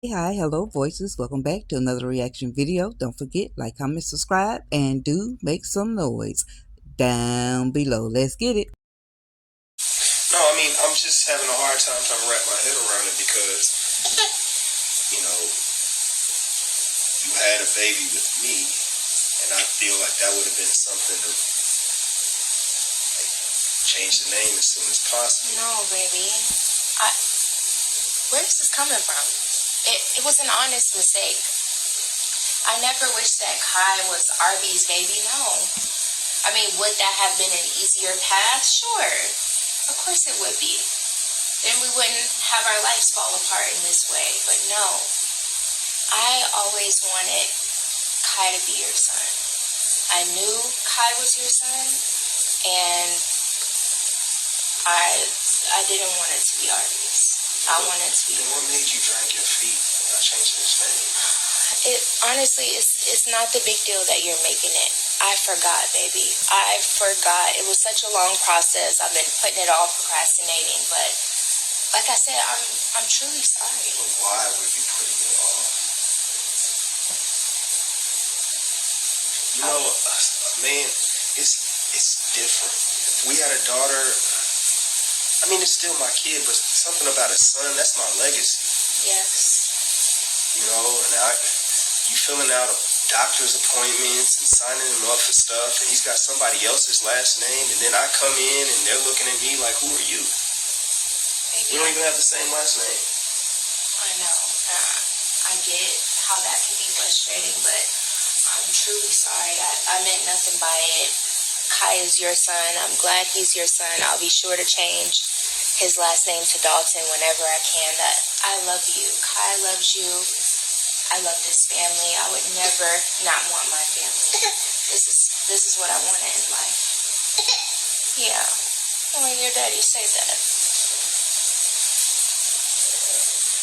Hey, hi, hello, voices. Welcome back to another reaction video. Don't forget, like, comment, subscribe, and do make some noise down below. Let's get it. No, I mean, I'm just having a hard time trying to wrap my head around it because, you know, you had a baby with me, and I feel like that would have been something to like, change the name as soon as possible. No, baby. I, where is this coming from? It was an honest mistake. I never wished that Kai was Arby's baby, no. I mean, would that have been an easier path? Sure. Of course it would be. Then we wouldn't have our lives fall apart in this way. But no, I always wanted Kai to be your son. I knew Kai was your son, and I didn't want it to be Arby's. I wanted it to be. What made you drag your feet about changing his name? It honestly, it's not the big deal that you're making it. I forgot, baby. I forgot. It was such a long process. I've been putting it off, procrastinating. But like I said, I'm truly sorry. But why were you putting it off? You know, man, it's different. If we had a daughter, I mean, it's still my kid, but something about a son, that's my legacy. Yes. You know, and you filling out doctor's appointments and signing him up for stuff, and he's got somebody else's last name, and then I come in and they're looking at me like, who are you? Baby, We don't even have the same last name. I know. I get how that can be frustrating, but I'm truly sorry. I meant nothing by it. Kai is your son. I'm glad he's your son. I'll be sure to change his last name to Dalton whenever I can. That I love you. Kai loves you. I love this family. I would never not want my family. This is what I wanted in life. Yeah. When your daddy say that.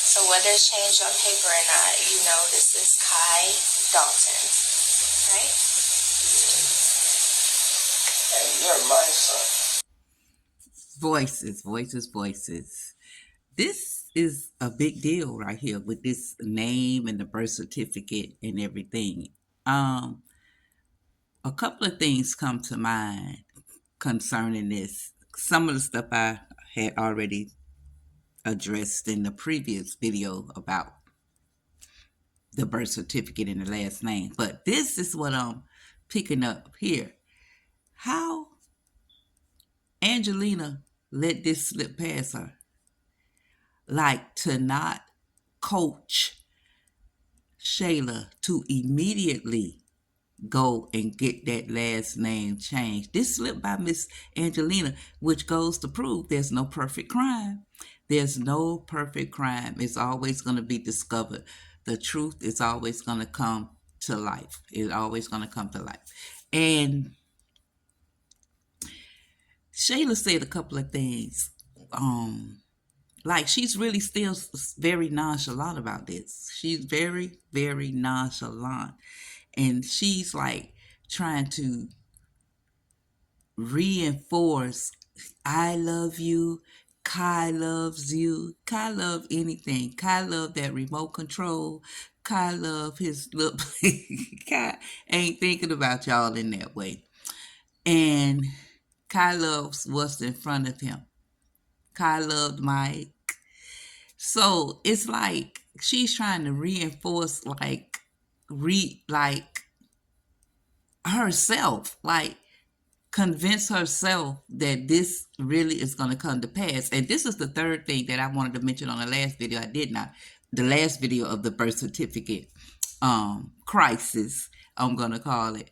So whether it's changed on paper or not, you know this is Kai Dalton, right? And you're my son. Voices, voices, voices. This is a big deal right here with this name and the birth certificate and everything. Um, a couple of things come to mind concerning this. Some of the stuff I had already addressed in the previous video about the birth certificate and the last name. But this is what I'm picking up here. How Angelina let this slip past her. Like to not coach Shayla to immediately go and get that last name changed. This slipped by Miss Angelina, which goes to prove there's no perfect crime. There's no perfect crime. It's always going to be discovered. The truth is always going to come to life. It's always going to come to life. And Shayla said a couple of things. Like she's really still very nonchalant about this. She's very, very nonchalant. And she's like trying to reinforce, I love you. Kai loves you. Kai love anything. Kai love that remote control. Kai love his little Kai ain't thinking about y'all in that way. And Kai loves what's in front of him. Kai loved Mike. So it's like she's trying to reinforce like herself, like convince herself that this really is going to come to pass. And this is the third thing that I wanted to mention on the last video. I did not. The last video of the birth certificate crisis, I'm going to call it.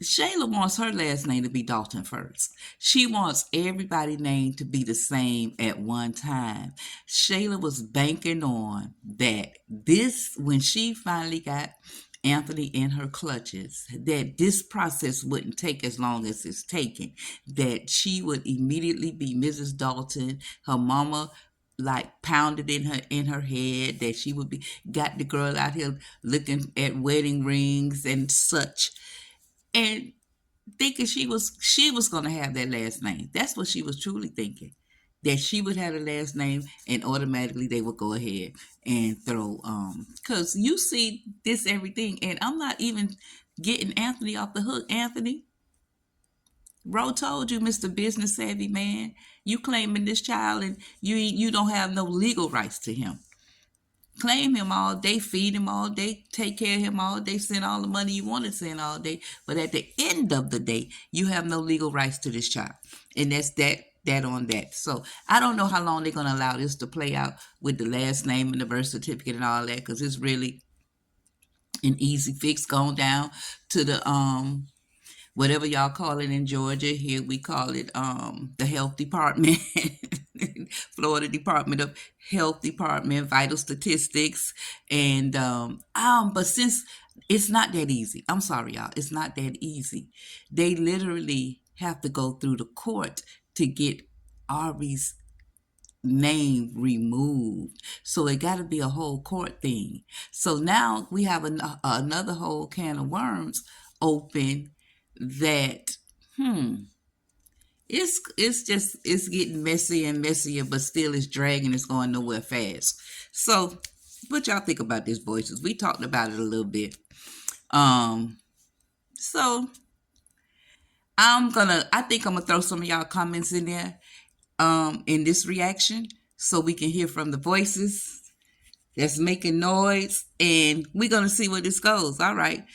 Shayla wants her last name to be Dalton first. She wants everybody's name to be the same at one time. Shayla was banking on that this, when she finally got Anthony in her clutches, that this process wouldn't take as long as it's taken, that she would immediately be Mrs. Dalton. Her mama like pounded in her head that she would be got the girl out here looking at wedding rings and such, and thinking she was going to have that last name. That's what she was truly thinking. that she would have the last name, and automatically they would go ahead and throw because you see this everything, and I'm not even getting Anthony off the hook. Anthony, Ro told you, Mr. Business Savvy Man, you claiming this child and you don't have no legal rights to him. Claim him all day, feed him all day, take care of him all day, send all the money you want to send all day. But at the end of the day, you have no legal rights to this child. And that's that on that. So I don't know how long they're going to allow this to play out with the last name and the birth certificate and all that, because it's really an easy fix. Going down to the whatever y'all call it in Georgia. Here we call it the health department, Florida Department of Health Department, vital statistics, and but since it's not that easy, I'm sorry, y'all, it's not that easy. They literally have to go through the court to get Ari's name removed. So it got to be a whole court thing. So now we have another whole can of worms open that it's getting messier and messier, but still it's dragging, it's going nowhere fast. So what y'all think about this, voices? We talked about it a little bit. So I think I'm gonna throw some of y'all comments in there in this reaction so we can hear from the voices that's making noise, and we're gonna see where this goes. All right.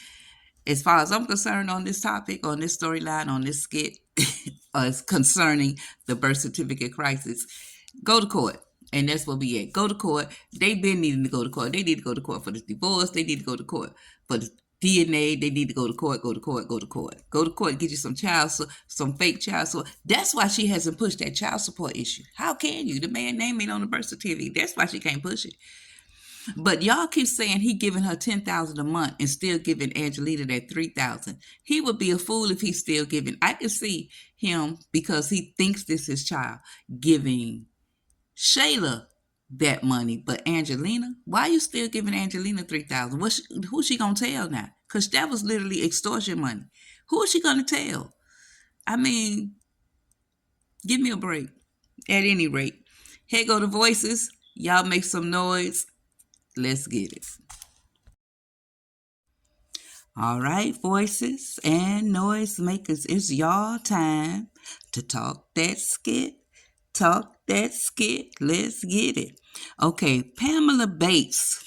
As far as I'm concerned on this topic, on this storyline, on this skit, concerning the birth certificate crisis, go to court. And that's where we at. Go to court. They've been needing to go to court. They need to go to court for the divorce. They need to go to court for the DNA. They need to go to court, go to court, go to court. Go to court, get you some fake child support. That's why she hasn't pushed that child support issue. How can you? The man's name ain't on the birth certificate. That's why she can't push it. But y'all keep saying he giving her $10,000 a month and still giving Angelina that $3,000. He would be a fool if he's still giving. I can see him, because he thinks this is his child, giving Shayla that money. But Angelina, why are you still giving Angelina $3,000? Who's she gonna tell now? Because that was literally extortion money. Who is she gonna tell? I mean, give me a break. At any rate, here go the voices. Y'all make some noise. Let's get it. All right, voices and noise makers, it's y'all time to talk that skit. Talk that skit. Let's get it. Okay, Pamela Bates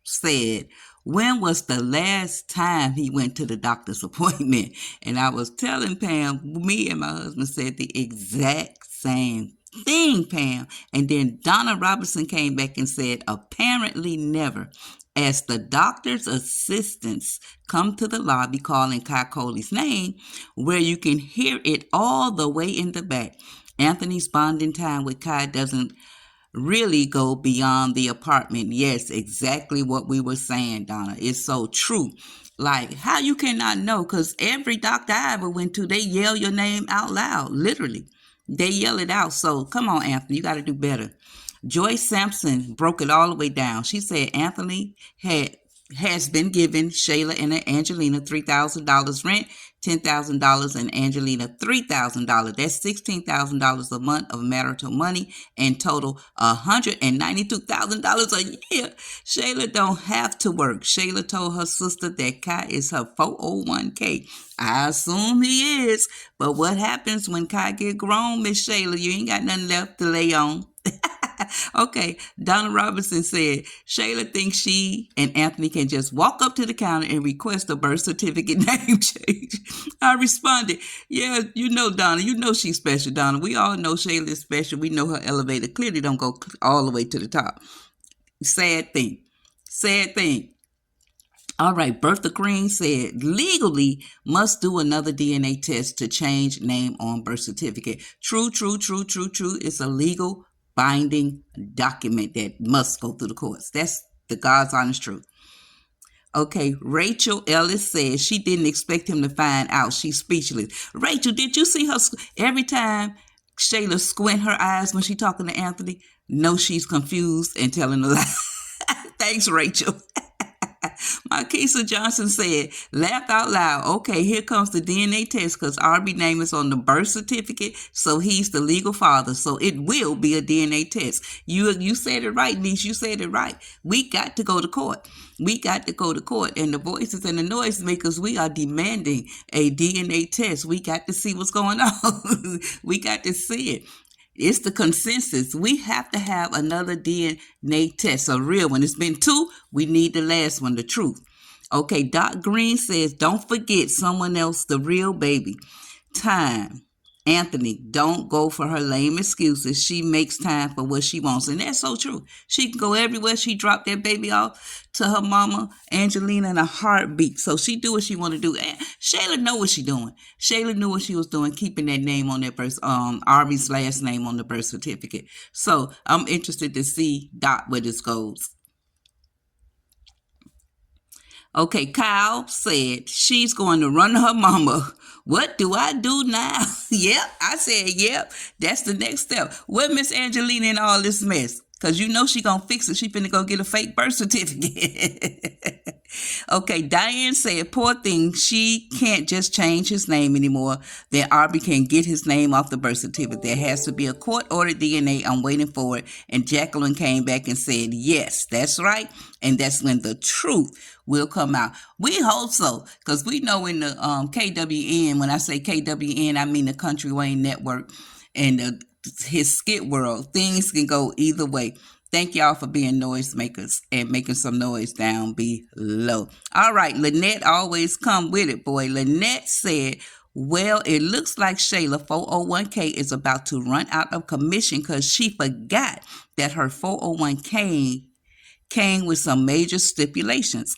said, when was the last time he went to the doctor's appointment? And I was telling Pam, me and my husband said the exact same thing, Pam. And then Donna Robinson came back and said, apparently never, as the doctor's assistants come to the lobby calling Kai Coley's name, where you can hear it all the way in the back. Anthony's bonding time with Kai doesn't really go beyond the apartment. Yes, exactly what we were saying, Donna. It's so true. Like, how you cannot know? Because every doctor I ever went to, they yell your name out loud, literally. They yell it out. So come on, Anthony, you got to do better. Joyce Sampson broke it all the way down. She said Anthony has been giving Shayla and Angelina $3,000 rent, $10,000, and Angelina $3,000. That's $16,000 a month of marital money, and total $192,000 a year. Shayla don't have to work. Shayla told her sister that Kai is her 401k. I assume he is, but what happens when Kai get grown, Miss Shayla? You ain't got nothing left to lay on. Okay, Donna Robinson said Shayla thinks she and Anthony can just walk up to the counter and request a birth certificate name change. I responded, yeah, you know, Donna, you know she's special, Donna. We all know Shayla is special. We know her elevator clearly don't go all the way to the top. Sad thing. Sad thing. All right, Bertha Green said legally must do another DNA test to change name on birth certificate. True. It's a legal binding document that must go through the courts. That's the God's honest truth. Okay, Rachel Ellis says she didn't expect him to find out. She's speechless. Rachel, did you see her every time Shayla squint her eyes when she talking to Anthony? No, she's confused and telling a lie. Thanks, Rachel. Marquisa Johnson said, laughed out loud. Okay, here comes the DNA test because Arby's name is on the birth certificate, so he's the legal father. So it will be a DNA test. You said it right, niece. You said it right. We got to go to court. We got to go to court. And the voices and the noisemakers, we are demanding a DNA test. We got to see what's going on. We got to see it. It's the consensus. We have to have another DNA test, a real one. It's been two. We need the last one, the truth. Okay, Doc Green says, don't forget someone else, the real baby. Time. Anthony, don't go for her lame excuses. She makes time for what she wants. And that's so true. She can go everywhere. She dropped that baby off to her mama, Angelina, in a heartbeat. So she do what she want to do. And Shayla know what she doing. Shayla knew what she was doing, keeping that name on that birth, Arby's last name on the birth certificate. So I'm interested to see, Doc, where this goes. Okay, Kyle said she's going to run her mama. What do I do now? Yep, I said, yep, that's the next step. Where Miss Angelina in all this mess? Because you know she going to fix it. She finna go get a fake birth certificate. Okay, Diane said, poor thing, she can't just change his name anymore. Then Arby can get his name off the birth certificate. There has to be a court-ordered DNA. I'm waiting for it. And Jacqueline came back and said, yes, that's right. And that's when the truth will come out. We hope so, because we know in the KWN, when I say KWN, I mean the Kountry Wayne Network and his skit world, things can go either way. Thank y'all for being noisemakers and making some noise down below. All right, Lynette always come with it, boy. Lynette said, well, it looks like Shayla 401k is about to run out of commission because she forgot that her 401k came with some major stipulations.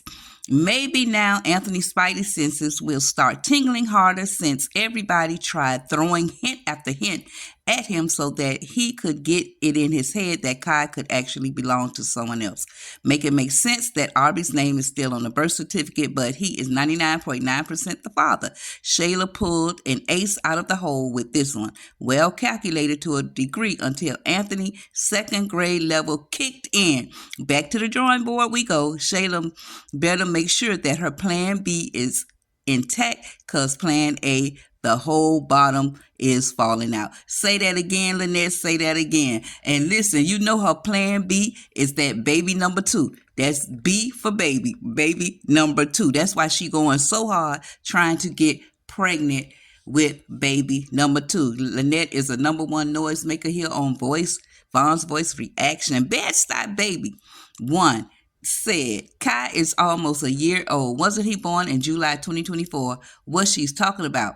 Maybe now Anthony's spidey senses will start tingling harder since everybody tried throwing hint after hint at him so that he could get it in his head that Kai could actually belong to someone else. Make it make sense that Arby's name is still on the birth certificate, but he is 99.9% the father. Shayla pulled an ace out of the hole with this one. Well calculated to a degree until Anthony's second grade level kicked in. Back to the drawing board we go. Shayla better make sure that her plan B is intact because plan A, the whole bottom is falling out. Say that again, Lynette. Say that again. And listen, you know her plan B is that baby number 2. That's B for baby. Baby number 2. That's why she going so hard trying to get pregnant with baby number 2. Lynette is a number 1 noisemaker here on Vaughn's Voice Reaction. Bed-Stuy Baby 1 said, Kai is almost a year old. Wasn't he born in July 2024? What she's talking about.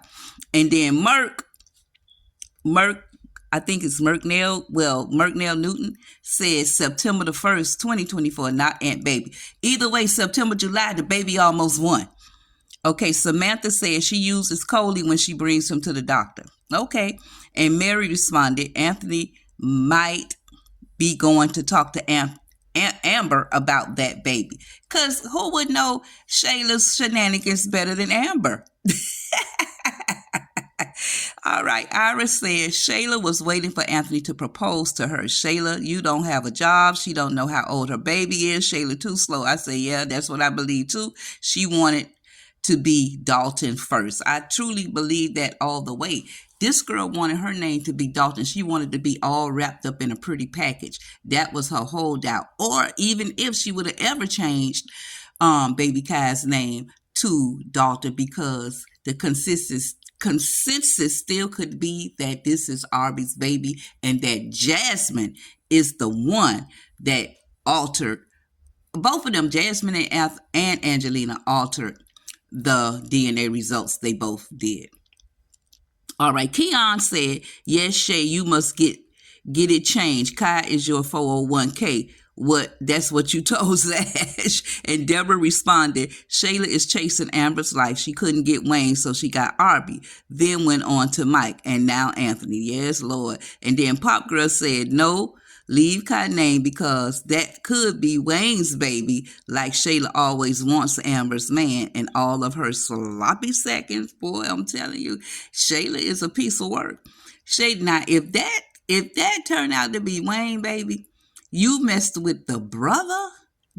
And then Merk, I think it's Merknell Newton says September the 1st, 2024, not Aunt Baby. Either way, September, July, the baby almost won. Okay, Samantha says she uses Coley when she brings him to the doctor. Okay, and Mary responded, Anthony might be going to talk to Amber about that baby. Because who would know Shayla's shenanigans better than Amber? All right, Iris says Shayla was waiting for Anthony to propose to her. Shayla, you don't have a job. She don't know how old her baby is. Shayla too slow. I say, yeah, that's what I believe too. She wanted to be Dalton first. I truly believe that all the way. This girl wanted her name to be Dalton. She wanted to be all wrapped up in a pretty package. That was her holdout. Or even if she would have ever changed baby Kai's name to Dalton, because the consensus still could be that this is Arby's baby and that Jasmine is the one that altered. Both of them, Jasmine and Angelina, altered the DNA results. They both did. All right, Keon said, yes, Shay, you must get it changed. Kai is your 401k. That's what you told Zash. And Deborah responded, Shayla is chasing Amber's life. She couldn't get Wayne, so she got Arby. Then went on to Mike, and now Anthony. Yes, Lord. And then Pop Girl said, no, leave Kai name because that could be Wayne's baby, like Shayla always wants Amber's man. And all of her sloppy seconds, boy, I'm telling you, Shayla is a piece of work. Shayla, now if that turned out to be Wayne, baby, you messed with the brother?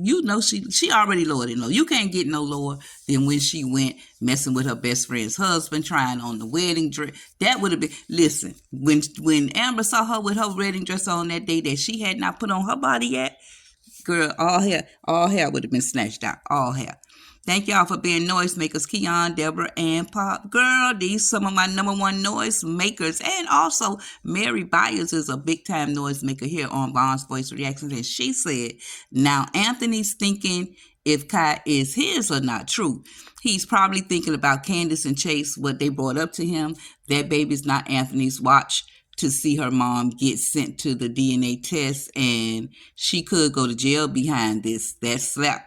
You know she already lower than low. You can't get no lower than when she went messing with her best friend's husband, trying on the wedding dress. That would have been, listen, when Amber saw her with her wedding dress on that day that she had not put on her body yet, girl, all hair would have been snatched out. All hair. Thank y'all for being noisemakers, Keon, Deborah, and Pop. Girl, these some of my number one noise makers. And also, Mary Byers is a big time noisemaker here on Bond's Voice Reactions. And she said, now Anthony's thinking if Kai is his or not. True. He's probably thinking about Candace and Chase, what they brought up to him. That baby's not Anthony's. Watch to see her mom get sent to the DNA test, and she could go to jail behind this. That slap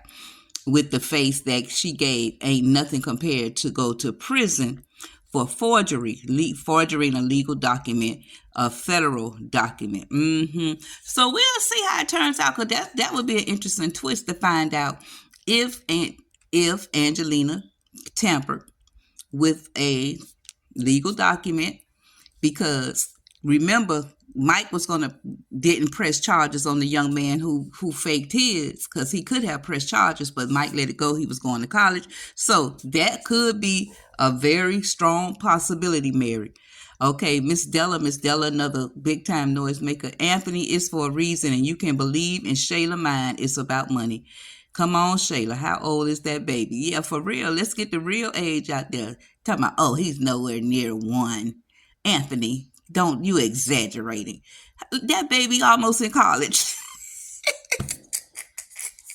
with the face that she gave ain't nothing compared to go to prison for forgering a legal document, a federal document. So we'll see how it turns out, because that would be an interesting twist to find out if Angelina tampered with a legal document, because remember, Mike didn't press charges on the young man who faked his, because he could have pressed charges, but Mike let it go. He was going to college. So that could be a very strong possibility, Mary. Okay, Miss Della, another big time noisemaker. Anthony is for a reason, and you can believe in Shayla mind, it's about money. Come on, Shayla, how old is that baby? Yeah, for real. Let's get the real age out there. Talking about, oh, he's nowhere near 1. Anthony, don't you exaggerating. That baby almost in college.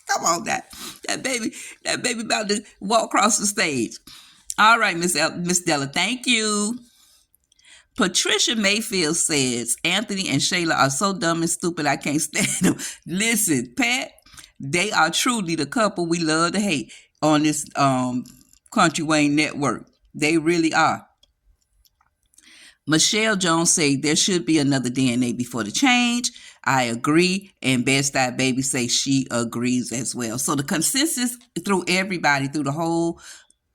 Come on, that baby about to walk across the stage. All right, Miss Della, thank you. Patricia Mayfield says, Anthony and Shayla are so dumb and stupid I can't stand them. Listen, Pat, they are truly the couple we love to hate on this Kountry Wayne network. They really are. Michelle Jones said there should be another DNA before the change. I agree. And Best Eye Baby say she agrees as well. So the consensus through everybody, through the whole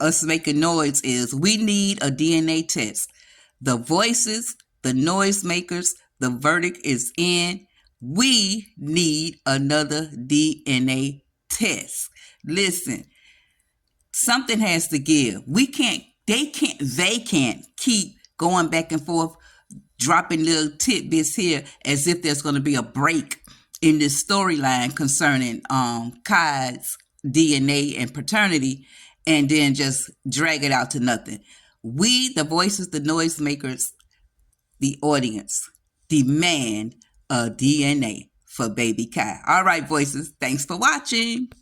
us making noise, is we need a DNA test. The voices, the noisemakers, the verdict is in. We need another DNA test. Listen, something has to give. They can't keep going back and forth, dropping little tidbits here as if there's going to be a break in this storyline concerning Kai's DNA and paternity, and then just drag it out to nothing. We, the voices, the noisemakers, the audience, demand a DNA for baby Kai. All right, voices, thanks for watching.